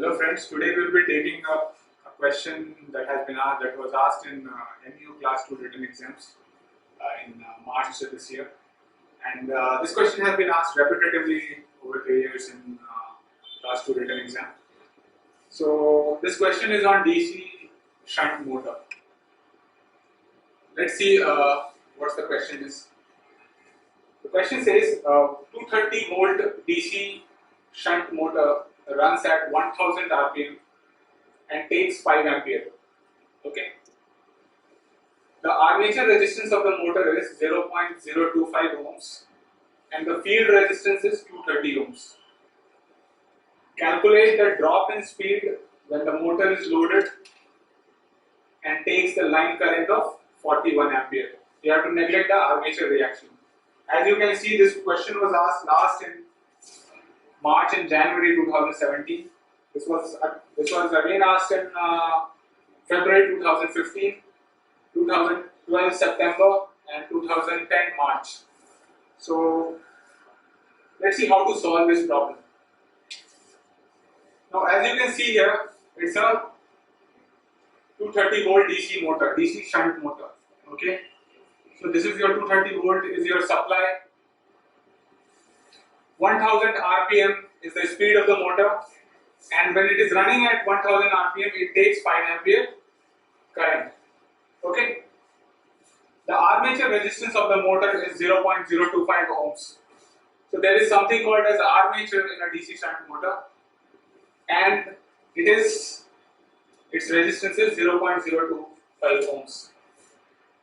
Hello friends, today we will be taking up a question that was asked in MEO Class 2 written exams in March this year, and this question has been asked repetitively over the years in Class 2 written exam. So this question is on DC shunt motor. Let's see what the question is. The question says 230 volt DC shunt motor runs at 1000 rpm and takes 5 ampere. Okay. The armature resistance of the motor is 0.025 ohms and the field resistance is 230 ohms. Calculate the drop in speed when the motor is loaded and takes the line current of 41 ampere. You have to neglect the armature reaction. As you can see, this question was asked last in March and January 2017. This was again asked in February 2015, 2012 September and 2010 March. So let's see how to solve this problem. Now as you can see here, it's a 230 volt DC motor, DC shunt motor. Okay. So this is your 230 volt is your supply. 1000 rpm is the speed of the motor, and when it is running at 1000 rpm it takes 5 ampere current. Okay. The armature resistance of the motor is 0.025 ohms. So there is something called as armature in a DC shunt motor, and its resistance is 0.025 ohms.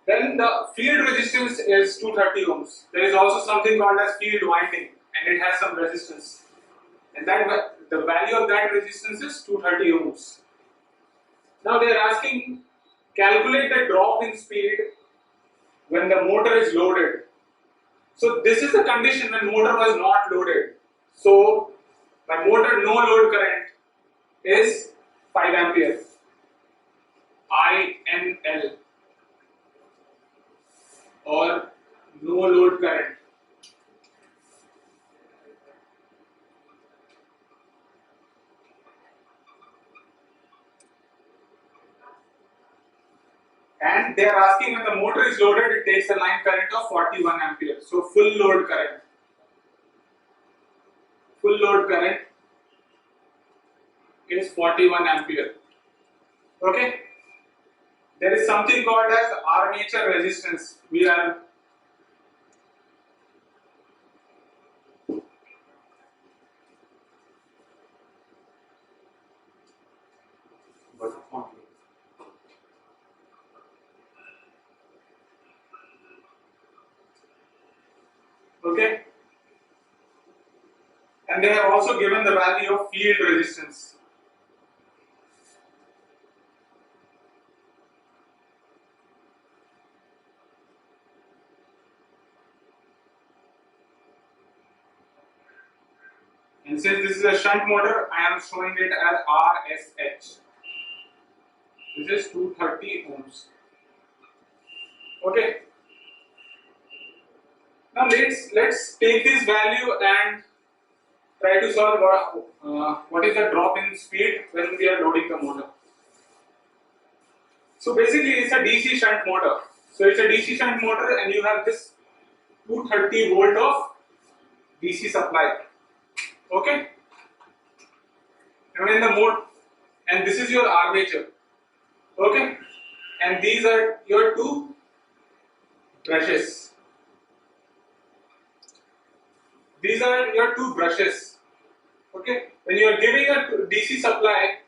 Then the field resistance is 230 ohms. There is also something called as field winding, and it has some resistance, and that the value of that resistance is 230 ohms. Now they are asking, calculate the drop in speed when the motor is loaded. So this is the condition when motor was not loaded. So my motor no load current is 5 ampere, INL, or no load current. And they are asking, when the motor is loaded, it takes a line current of 41 ampere. So full load current. Full load current is 41 ampere. Okay. There is something called as armature resistance. We are okay, and they have also given the value of field resistance. And since this is a shunt motor, I am showing it as RSH. This is 230 ohms. Okay. Now let's take this value and try to solve what is the drop in speed when we are loading the motor. So basically it's a DC shunt motor. So it's a DC shunt motor and you have this 230 volt of DC supply. Okay. And in the mode, and this is your armature. Okay. And these are your two brushes. These are your two brushes. Okay. When you are giving a DC supply,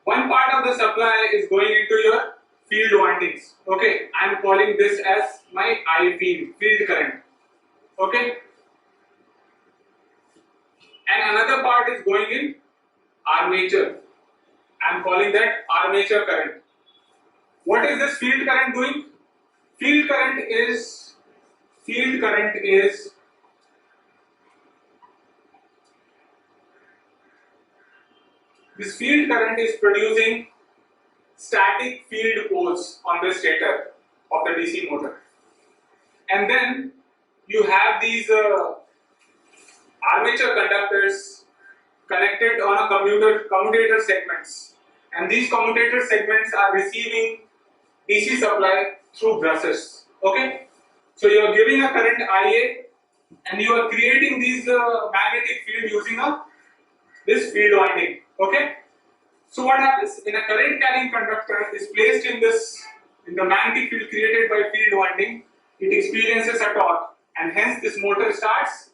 one part of the supply is going into your field windings. Okay. I am calling this as my I field current. Okay. And another part is going in armature. I am calling that armature current. What is this field current doing? Field current is this field current is producing static field poles on the stator of the DC motor, and then you have these armature conductors connected on a commutator segments, and these commutator segments are receiving DC supply through brushes. Okay, so you are giving a current IA, and you are creating these magnetic field using this field winding. Okay, so what happens in a current carrying conductor is placed in the magnetic field created by field winding. It experiences a torque, and hence this motor starts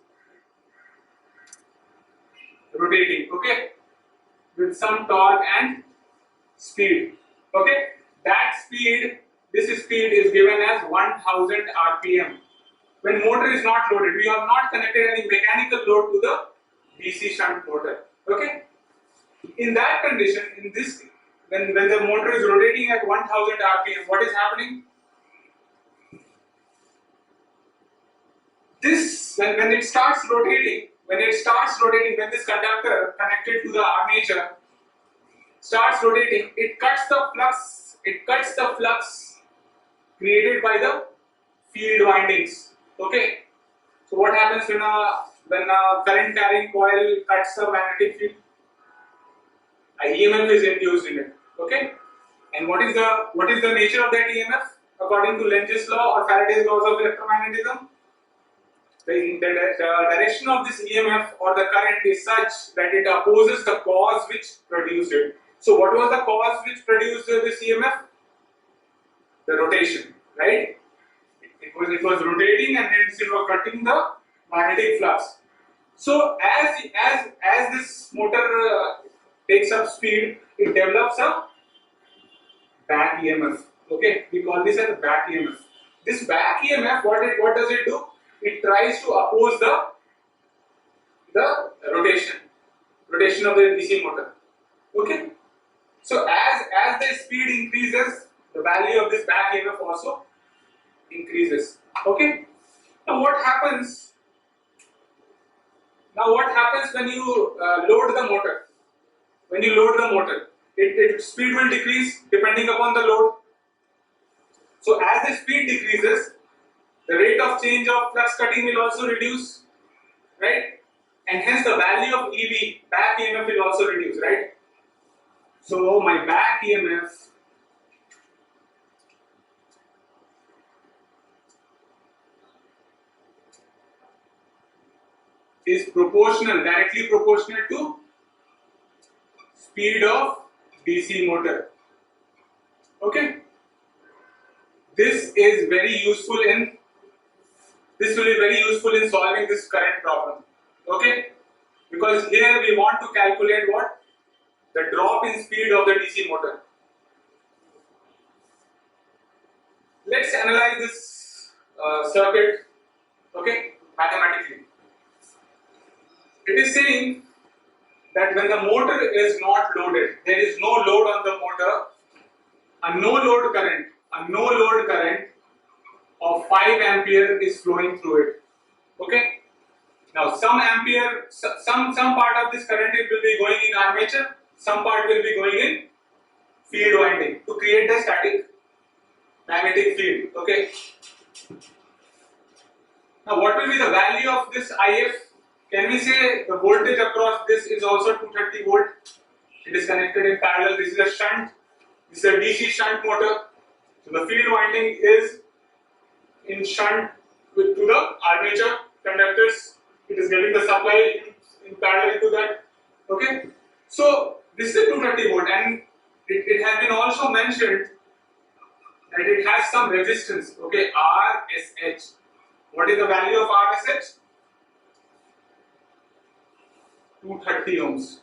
rotating. Okay, with some torque and speed. Okay, that speed, this speed is given as 1000 rpm. When motor is not loaded, we have not connected any mechanical load to the DC shunt motor. Okay, in that condition, when the motor is rotating at 1000 rpm, what is happening? This when it starts rotating, when this conductor connected to the armature starts rotating, it cuts the flux created by the field windings. Okay, so what happens when a current carrying coil cuts the magnetic field? A EMF is induced in it. Okay, and what is the nature of that EMF according to Lenz's law or Faraday's laws of electromagnetism? The direction of this EMF or the current is such that it opposes the cause which produced it. So what was the cause which produced this EMF? The rotation, right? It was rotating, and hence it was cutting the magnetic flux. So as this motor takes up speed, it develops a back EMF. Okay, we call this as back EMF. This back EMF, what does it do? It tries to oppose the rotation of the DC motor. Okay, so as the speed increases, the value of this back EMF also increases. Okay, now what happens when you load the motor? When you load the motor, its speed will decrease depending upon the load. So as the speed decreases, the rate of change of flux cutting will also reduce, right? And hence the value of EB, back EMF, will also reduce, right? So my back EMF is directly proportional to speed of DC motor. Okay, this will be very useful in solving this current problem. Okay, because here we want to calculate what? The drop in speed of the DC motor. Let's analyze this circuit, okay, mathematically. It is saying that when the motor is not loaded, there is no load on the motor, a no load current of 5 ampere is flowing through it. Okay. Now some part of this current will be going in armature, some part will be going in field winding to create the static magnetic field. Okay. Now what will be the value of this IF? Can we say the voltage across this is also 230 volt? It is connected in parallel. This is a shunt. This is a DC shunt motor. So the field winding is in shunt to the armature conductors. It is getting the supply in parallel to that. Okay. So this is a 230 volt, and it has been also mentioned that it has some resistance. Okay, RSH. What is the value of RSH? 230 ohms.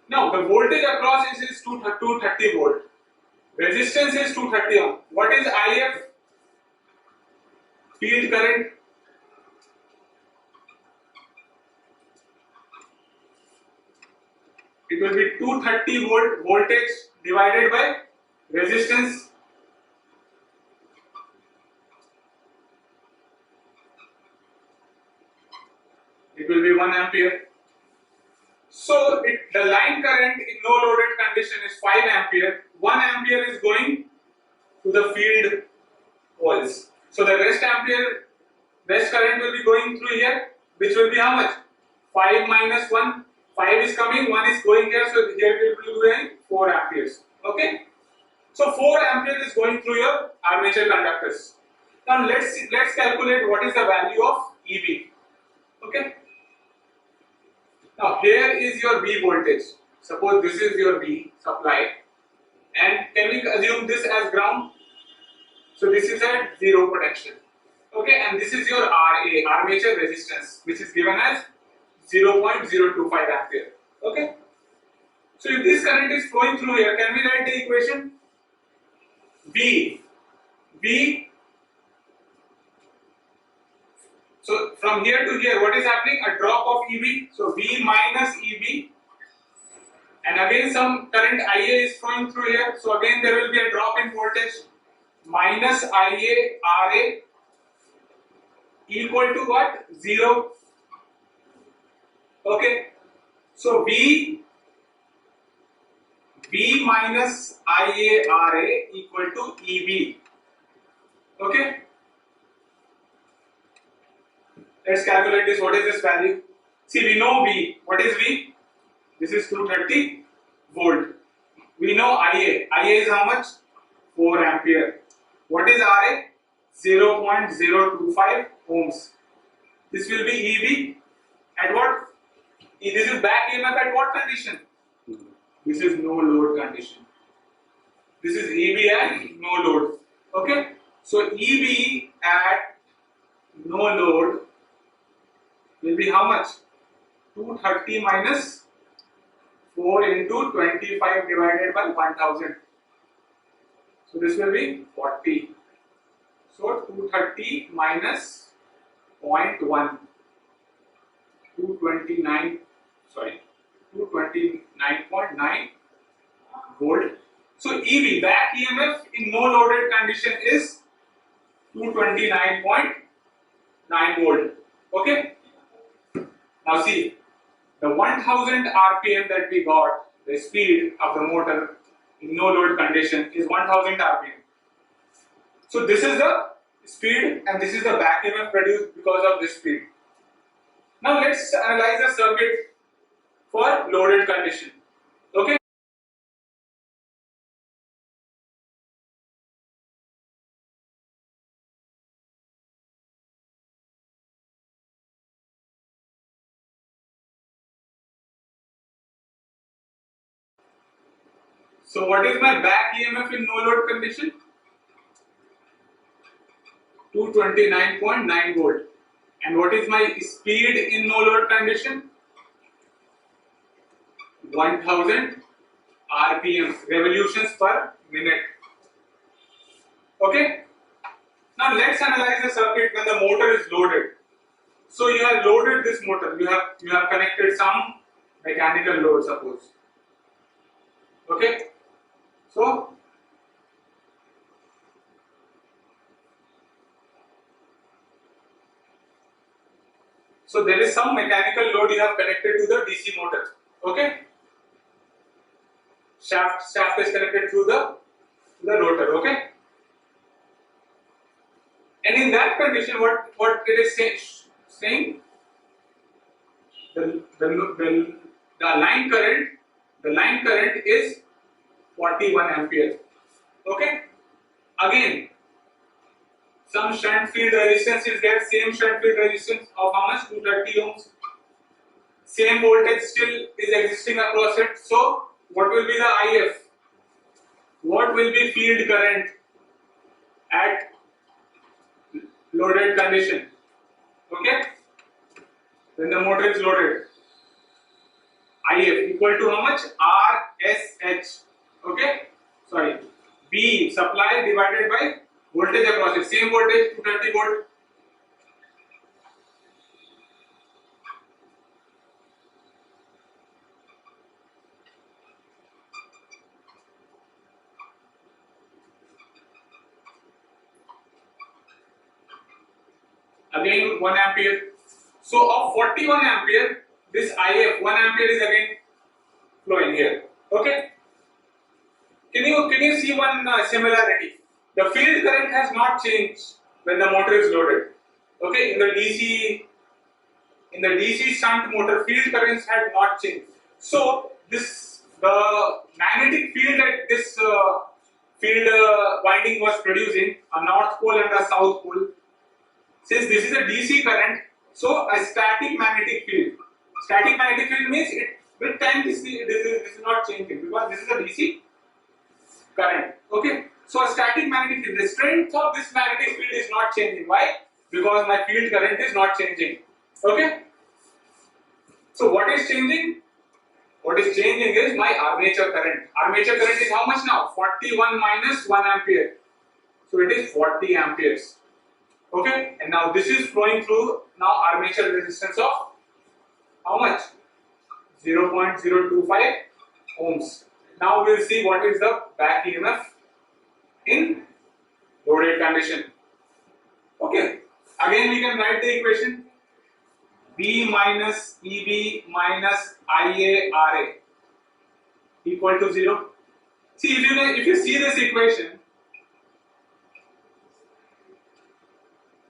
Now the voltage across is 230 volt. Resistance is 230 ohm. What is IF? Field current. It will be 230 volt voltage divided by resistance. It will be 1 ampere. So the line current in no loaded condition is 5 ampere. 1 ampere is going to the field coils. So the rest current will be going through here, which will be how much? 5 minus 1, 5 is coming, 1 is going here, so here it will be doing 4 amperes. Okay, so 4 amperes is going through your armature conductors. Now let's calculate what is the value of EB. Okay, now here is your V voltage. Suppose this is your V supply, and can we assume this as ground? So this is at zero potential. Okay, and this is your RA, armature resistance, which is given as 0.025 ampere. Okay, so if this current is flowing through here, can we write the equation? V. So from here to here, what is happening? A drop of EB. So V minus EB, and again some current IA is flowing through here. So again there will be a drop in voltage, minus IA RA equal to what? 0. Okay. So V minus IA RA equal to EB. Okay. Let's calculate this. What is this value? See, we know V. What is V? This is 230 volt. We know IA. IA is how much? 4 ampere. What is RA? 0.025 ohms. This will be EB at what? This is back EMF at what condition? This is no load condition. This is EB at no load. Okay. So EB at no load will be how much? 230 minus 4 into 25 divided by 1000. So this will be 40. So 230 minus 0.1. 229.9 volt. So EB, back EMF in no loaded condition, is 229.9 volt. Okay. Now see, the 1000 RPM that we got, the speed of the motor in no load condition is 1000 RPM. So this is the speed and this is the back EMF produced because of this speed. Now let's analyze the circuit for loaded condition. Okay. So what is my back EMF in no load condition? 229.9 volt. And what is my speed in no load condition? 1000 RPM, revolutions per minute. Okay. Now let's analyze the circuit when the motor is loaded. So you have loaded this motor. You have connected some mechanical load, suppose. Okay. So there is some mechanical load you have connected to the DC motor. Okay. Shaft is connected through the rotor. Okay. And in that condition, what it is saying, the line current is 41 ampere. Okay. Again, some shunt field resistance is there. Same shunt field resistance of how much? 230 ohms. Same voltage still is existing across it. So what will be the IF? What will be field current at loaded condition? Okay. When the motor is loaded, IF equal to how much? RSH. Okay. Sorry. B supply divided by voltage across it. Same voltage, 230 volt. Again 1 ampere. So of 41 ampere, this IF 1 ampere is again flowing here. Okay. Can you see one similarity? The field current has not changed when the motor is loaded. Okay, in the DC in the DC shunt motor, field currents had not changed. So the magnetic field that this field winding was producing, a north pole and a south pole, since this is a DC current, so a static magnetic field. Static magnetic field means it with time this is not changing because this is a DC current. Okay, so a static magnetic field, the strength of this magnetic field is not changing. Why? Because my field current is not changing. Okay, so what is changing? What is changing is my armature current. Armature current is how much now? 41 minus 1 ampere. So it is 40 amperes. Okay, and now this is flowing through now armature resistance of how much? 0.025 ohms. Now we will see what is the back EMF in loaded condition. Okay, again we can write the equation V minus EB minus IA RA equal to 0. See, if you see this equation,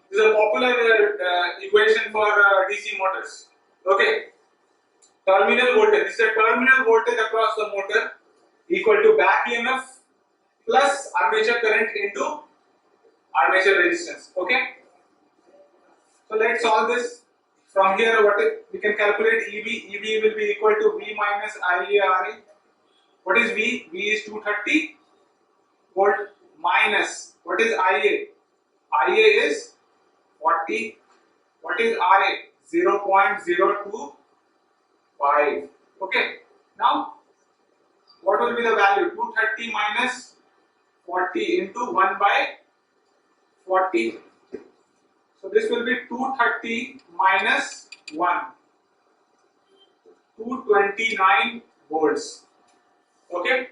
this is a popular equation for DC motors. Okay, terminal voltage. This is a terminal voltage across the motor equal to back EMF plus armature current into armature resistance. Okay, so let's solve this. From here, we can calculate EB. EB will be equal to V minus IARA. What is V? V is 230 volt minus what is IA? IA is 40. What is RA? 0.025. Okay. Now, what will be the value? 230 minus 40 into 1 by 40. So this will be 230 minus 1. 229 volts. Okay.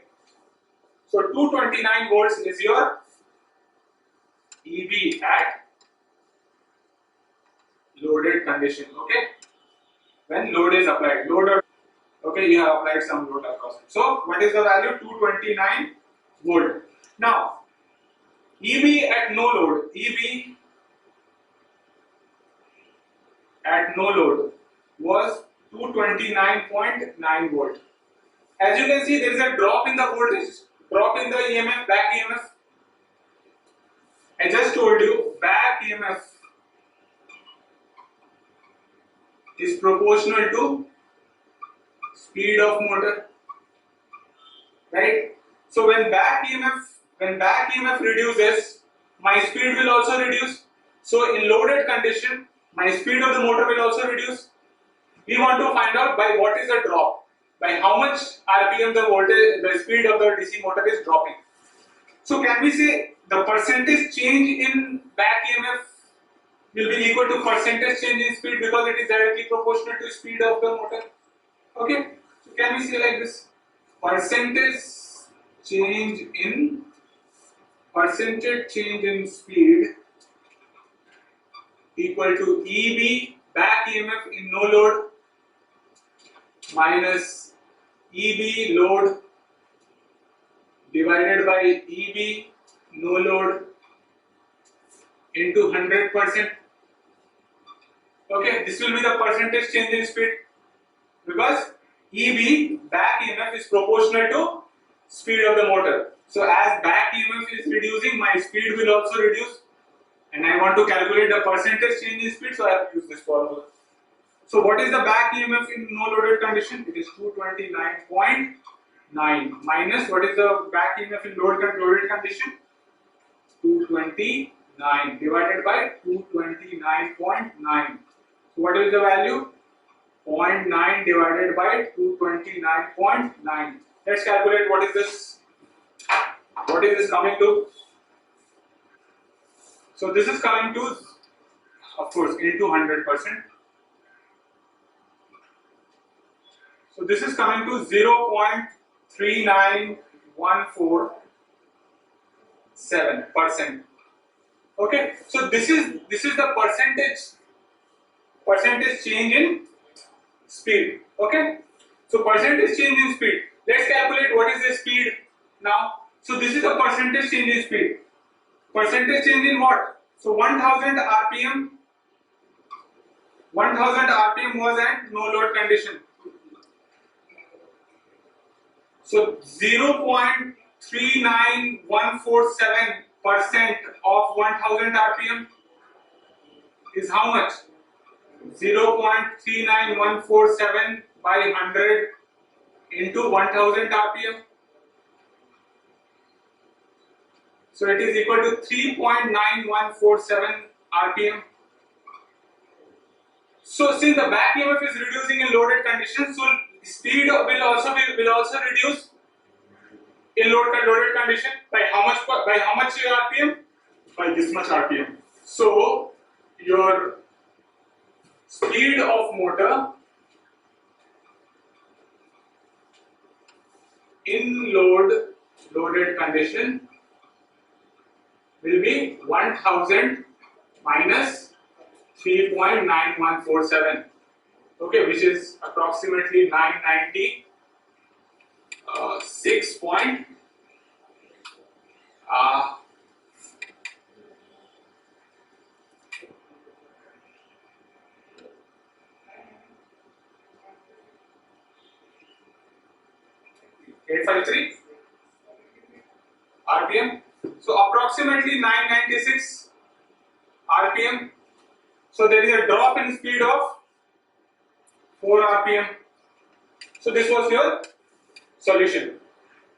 So 229 volts is your EB at loaded condition. Okay. When load is applied. Okay, you have applied some load across it. So what is the value? 229 volt. Now EB at no load. EB at no load was 229.9 volt. As you can see, there is a drop in the voltage, drop in the EMF, back EMF. I just told you, back EMF is proportional to speed of motor, right? So when back EMF reduces, my speed will also reduce. So in loaded condition, my speed of the motor will also reduce. We want to find out by what is the drop, by how much RPM the speed of the DC motor is dropping. So can we say the percentage change in back EMF will be equal to percentage change in speed because it is directly proportional to speed of the motor. Okay, so can we say like this? Percentage change in speed equal to EB back EMF in no load minus EB load divided by EB no load into 100%. Okay, this will be the percentage change in speed because EB back EMF is proportional to speed of the motor. So as back EMF is reducing, my speed will also reduce, and I want to calculate the percentage change in speed, so I have to use this formula. So what is the back EMF in no loaded condition? It is 229.9 minus what is the back EMF in loaded condition? 229 divided by 229.9. So what is the value? 0.9 divided by 229.9. Let's calculate what is this. What is this coming to? So this is coming to, of course, into 100%. So this is coming to 0.39147%. Okay, so this is the percentage change in speed. Okay, so percentage change in speed. Let's calculate what is the speed now. So this is the percentage change in speed. Percentage change in what? So 1000 RPM 1000 RPM was at no load condition. So 0.39147% of 1000 RPM is how much? 0.39147 by 100 into 1000 RPM. So it is equal to 3.9147 RPM. So since the back EMF is reducing in loaded conditions, so speed will also reduce in loaded condition by how much RPM? By this much RPM. So your speed of motor in loaded condition will be 1000 minus 3.9147, okay, which is approximately 996 point 853 RPM. So approximately 996 RPM. So there is a drop in speed of 4 RPM. So this was your solution.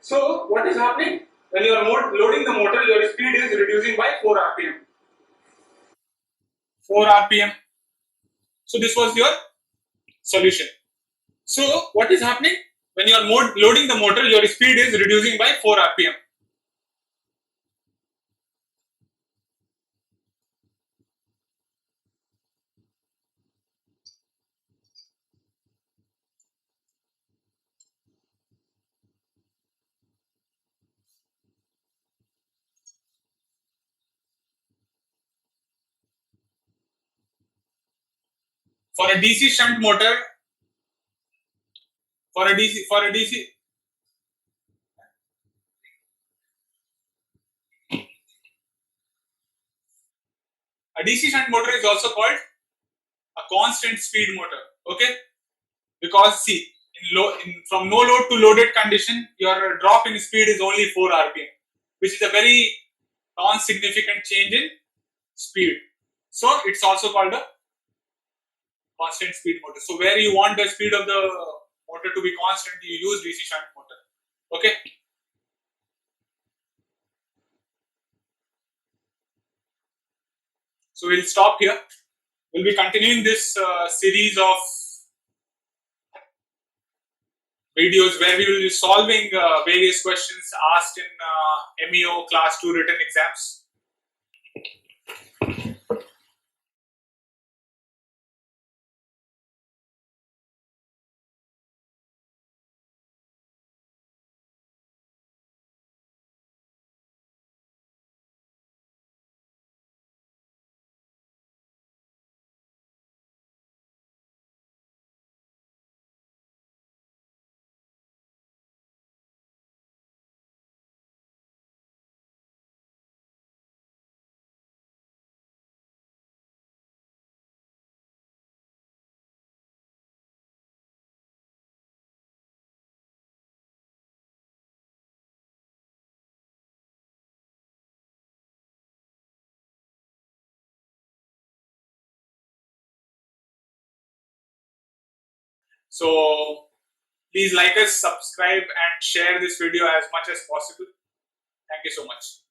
So what is happening? When you are loading the motor, your speed is reducing by 4 RPM. 4 RPM. So this was your solution. So what is happening? When you are loading the motor, your speed is reducing by 4 RPM. For a DC shunt motor, for a DC shunt motor is also called a constant speed motor, okay? Because see, from no load to loaded condition, your drop in speed is only 4 RPM, which is a very non-significant change in speed. So it's also called a constant speed motor. So where you want the speed of the motor to be constant, you use DC shunt motor, okay? So we'll stop here. We'll be continuing this series of videos where we will be solving various questions asked in MEO Class 2 written exams. So please like us, subscribe, and share this video as much as possible. Thank you so much.